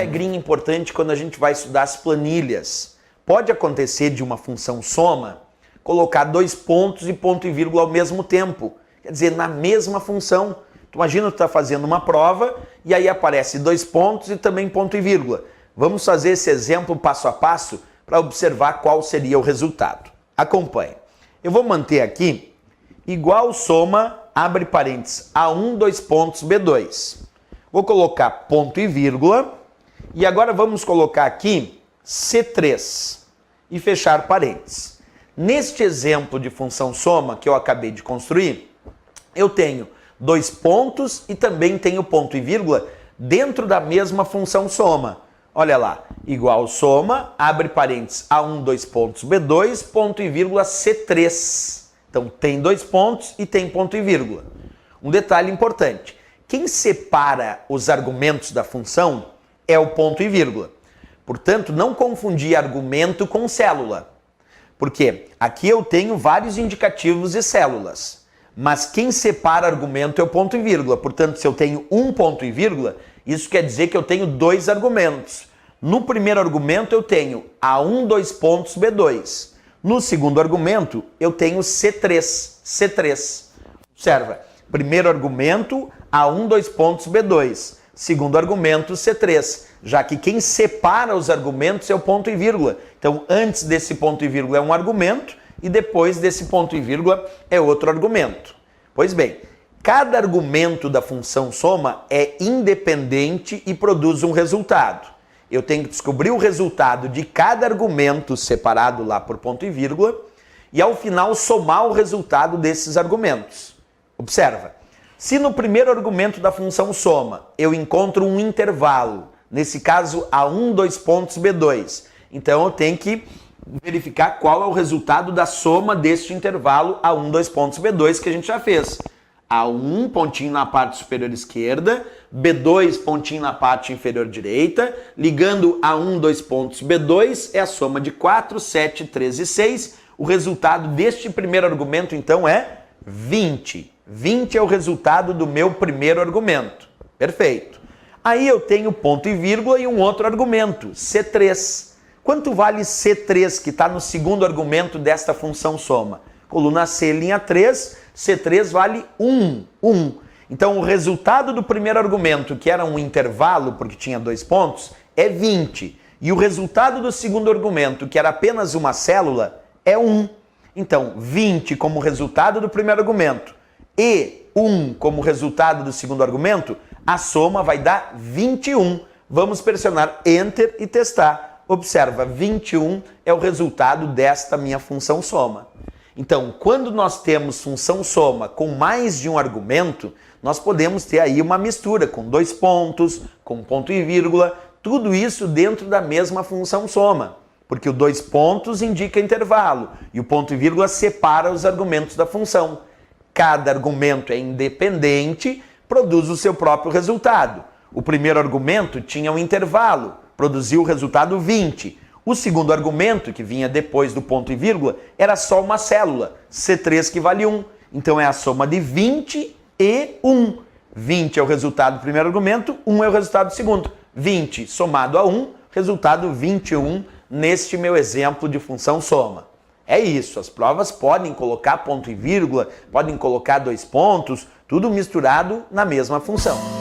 regrinha importante quando a gente vai estudar as planilhas. Pode acontecer de uma função soma colocar 2 pontos e ponto e vírgula ao mesmo tempo. Quer dizer, na mesma função. Tu imagina tu está fazendo uma prova e aí aparece 2 pontos e também ponto e vírgula. Vamos fazer esse exemplo passo a passo para observar qual seria o resultado. Acompanhe. Eu vou manter aqui igual soma, abre parênteses, A1, 2 pontos, B2. Vou colocar ponto e vírgula e agora vamos colocar aqui C3 e fechar parênteses. Neste exemplo de função soma que eu acabei de construir, eu tenho 2 pontos e também tenho ponto e vírgula dentro da mesma função soma. Olha lá, igual soma, abre parênteses, A1, 2 pontos, B2, ponto e vírgula, C3. Então tem 2 pontos e tem ponto e vírgula. Um detalhe importante, quem separa os argumentos da função é o ponto e vírgula. Portanto, não confundir argumento com célula. Porque aqui eu tenho vários indicativos de células. Mas quem separa argumento é o ponto e vírgula. Portanto, se eu tenho um ponto e vírgula, isso quer dizer que eu tenho 2 argumentos. No primeiro argumento eu tenho A1, 2 pontos, B2. No segundo argumento eu tenho C3. Observa, primeiro argumento A1, 2 pontos, B2. Segundo argumento, C3. Já que quem separa os argumentos é o ponto e vírgula. Então, antes desse ponto e vírgula é um argumento e depois desse ponto e vírgula é outro argumento. Pois bem, cada argumento da função soma é independente e produz um resultado. Eu tenho que descobrir o resultado de cada argumento separado lá por ponto e vírgula e ao final somar o resultado desses argumentos. Observa, se no primeiro argumento da função soma eu encontro um intervalo, nesse caso A1, 2 pontos, B2, então eu tenho que verificar qual é o resultado da soma deste intervalo A1, 2 pontos, B2 que a gente já fez. A1, pontinho na parte superior esquerda, B2, pontinho na parte inferior direita, ligando A1, 2 pontos, B2, é a soma de 4, 7, 13 e 6. O resultado deste primeiro argumento, então, é 20. 20 é o resultado do meu primeiro argumento. Perfeito. Aí eu tenho ponto e vírgula e um outro argumento, C3. Quanto vale C3, que está no segundo argumento desta função soma? Coluna C, linha 3, C3 vale 1. Então o resultado do primeiro argumento, que era um intervalo, porque tinha 2 pontos, é 20. E o resultado do segundo argumento, que era apenas uma célula, é 1. Então 20 como resultado do primeiro argumento e 1 como resultado do segundo argumento, a soma vai dar 21. Vamos pressionar Enter e testar. Observa, 21 é o resultado desta minha função soma. Então, quando nós temos função soma com mais de um argumento, nós podemos ter aí uma mistura com 2 pontos, com ponto e vírgula, tudo isso dentro da mesma função soma. Porque o 2 pontos indica intervalo e o ponto e vírgula separa os argumentos da função. Cada argumento é independente, produz o seu próprio resultado. O primeiro argumento tinha um intervalo, produziu o resultado 20. O segundo argumento, que vinha depois do ponto e vírgula, era só uma célula, C3 que vale 1. Então é a soma de 20 e 1. 20 é o resultado do primeiro argumento, 1 é o resultado do segundo. 20 somado a 1, resultado 21 neste meu exemplo de função soma. É isso, as provas podem colocar ponto e vírgula, podem colocar 2 pontos, tudo misturado na mesma função.